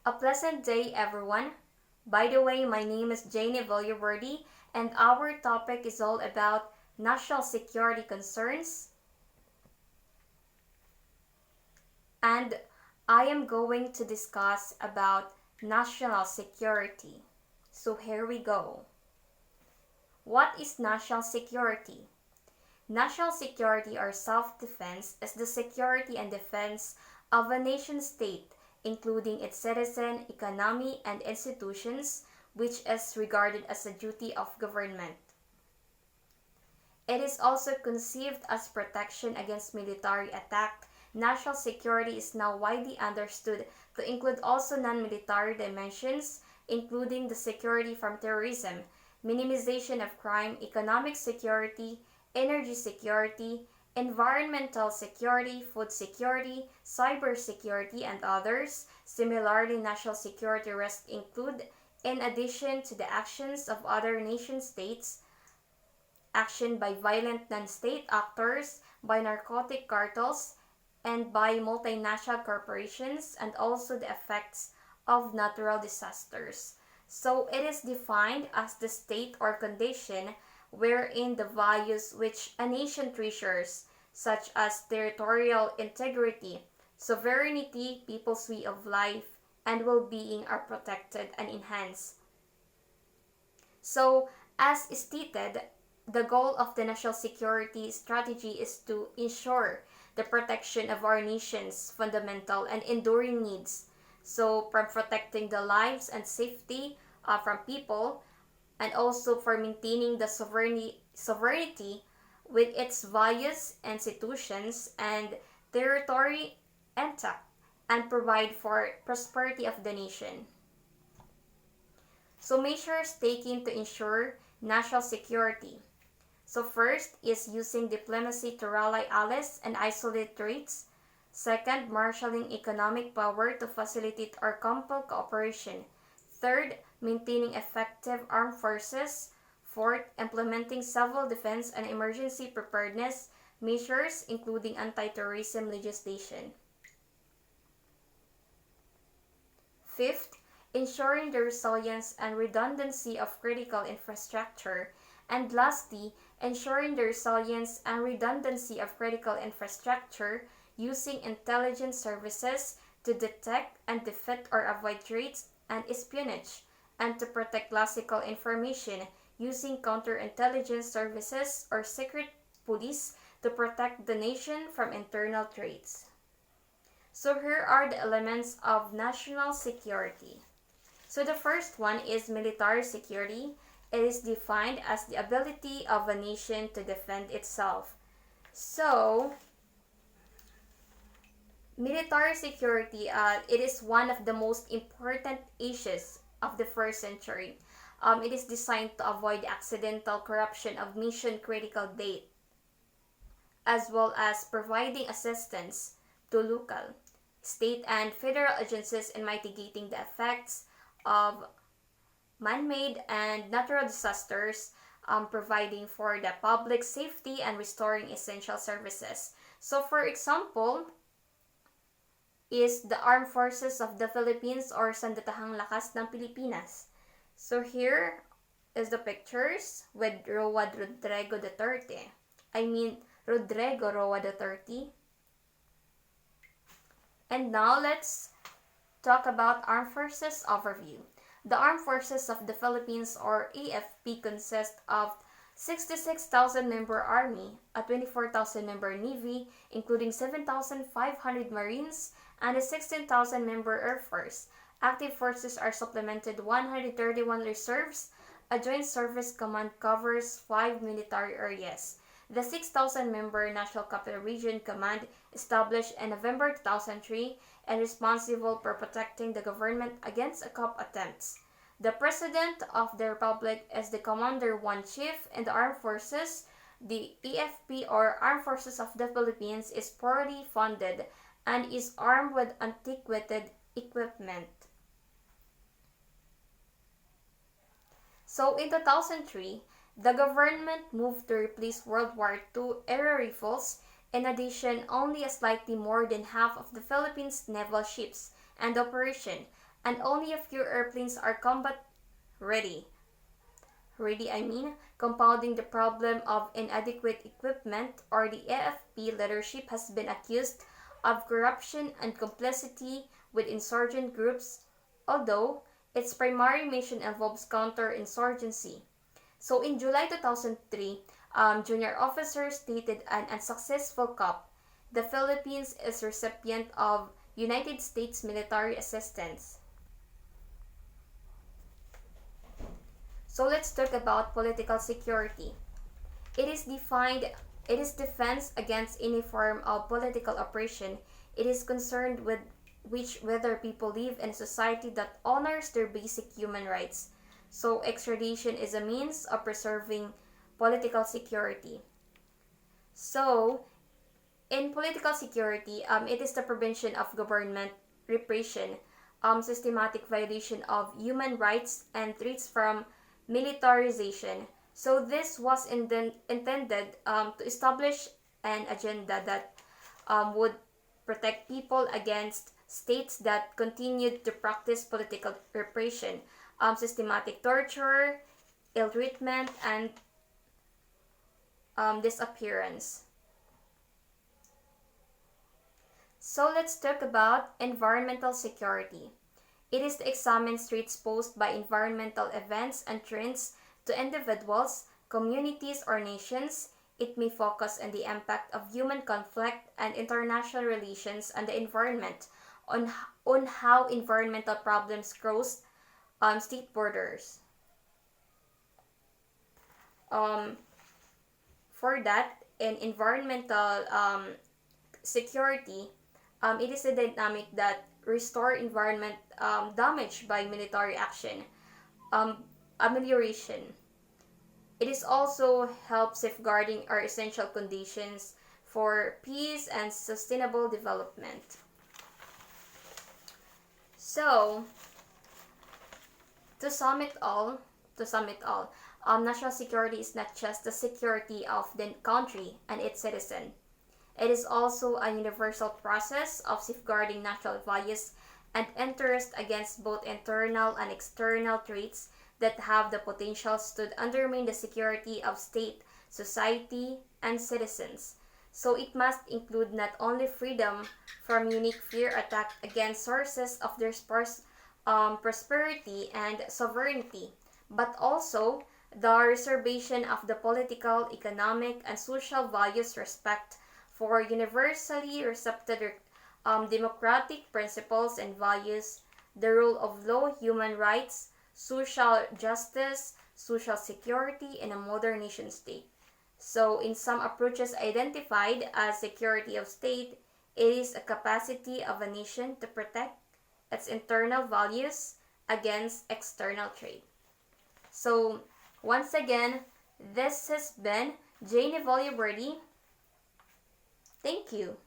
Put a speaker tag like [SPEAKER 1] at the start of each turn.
[SPEAKER 1] A pleasant day, everyone. By the way, my name is Janie Villaverdi, and our topic is all about national security concerns. And I am going to discuss about national security. So here we go. What is national security? National security or self-defense is the security and defense of a nation-state, including its citizen, economy, and institutions, which is regarded as a duty of government. It is also conceived as protection against military attack. National security is now widely understood to include also non-military dimensions, including the security from terrorism, minimization of crime, economic security, energy security, environmental security, food security, cyber security, and others. Similarly, national security risks include, in addition to the actions of other nation states, action by violent non-state actors, by narcotic cartels, and by multinational corporations, and also the effects of natural disasters. So it is defined as the state or condition wherein the values which a nation treasures, such as territorial integrity, sovereignty, people's way of life, and well-being are protected and enhanced. So, as stated, the goal of the national security strategy is to ensure the protection of our nation's fundamental and enduring needs. So, from protecting the lives and safety from people, and also for maintaining the sovereignty with its values, institutions, and territory intact, and provide for prosperity of the nation. So measures taken to ensure national security. So first is using diplomacy to rally allies and isolate threats. Second, marshalling economic power to facilitate or compel cooperation. Third, maintaining effective armed forces. Fourth, implementing civil defense and emergency preparedness measures, including anti-terrorism legislation. Fifth, ensuring the resilience and redundancy of critical infrastructure. And lastly, ensuring the resilience and redundancy of critical infrastructure using intelligence services to detect and defeat or avoid threats and espionage, and to protect classical information using counterintelligence services or secret police to protect the nation from internal threats. So here are the elements of national security. So the first one is military security. It is defined as the ability of a nation to defend itself. So, military security, it is one of the most important issues of the first century. It is designed to avoid the accidental corruption of mission-critical data, as well as providing assistance to local, state, and federal agencies in mitigating the effects of man-made and natural disasters, providing for the public safety and restoring essential services. So for example, is the Armed Forces of the Philippines or Sandatahang Lakas ng Pilipinas. So here is the pictures with Rodrigo Duterte. Rodrigo Roa Duterte. And now let's talk about Armed Forces overview. The Armed Forces of the Philippines or AFP consist of 66,000 member Army, a 24,000 member Navy, including 7,500 Marines, and a 16,000 member Air Force. Active forces are supplemented 131 reserves. A joint service command covers 5 military areas. The 6,000 member National Capital Region Command, established in November 2003 and responsible for protecting the government against coup attempts. The President of the Republic is the Commander-in-Chief in the Armed Forces. The AFP or Armed Forces of the Philippines is poorly funded and is armed with antiquated equipment. So in 2003, the government moved to replace World War II era rifles. In addition, only a slightly more than half of the Philippines' naval ships and operation and only a few airplanes are combat ready. Compounding the problem of inadequate equipment, or the AFP leadership has been accused of corruption and complicity with insurgent groups, although its primary mission involves counterinsurgency. So in July 2003, junior officers stated an unsuccessful coup. The Philippines is recipient of United States military assistance. So let's talk about political security. It is defense against any form of political oppression. It is concerned with whether people live in a society that honors their basic human rights. So extradition is a means of preserving political security. So in political security, it is the prevention of government repression, systematic violation of human rights, and threats from militarization. So this was intended to establish an agenda that would protect people against states that continued to practice political repression, systematic torture, ill treatment, and disappearance. So let's talk about environmental security. It is to examine threats posed by environmental events and trends to individuals, communities, or nations. It may focus on the impact of human conflict and international relations on the environment, on how environmental problems cross state borders. Um, for that, in environmental security, it is a dynamic that restore environment damaged by military action, um, amelioration. It is also help safeguarding our essential conditions for peace and sustainable development. So, to sum it all, national security is not just the security of the country and its citizen. It is also a universal process of safeguarding national values and interests against both internal and external threats that have the potential to undermine the security of state, society, and citizens. So it must include not only freedom from unique fear attack against sources of their prosperity and sovereignty, but also the reservation of the political, economic, and social values respect for universally accepted democratic principles and values, the rule of law, human rights, social justice, social security, and a modern nation state. So, in some approaches identified as security of state, it is a capacity of a nation to protect its internal values against external threat. So, once again, this has been Jane Evaluaworthy. Thank you.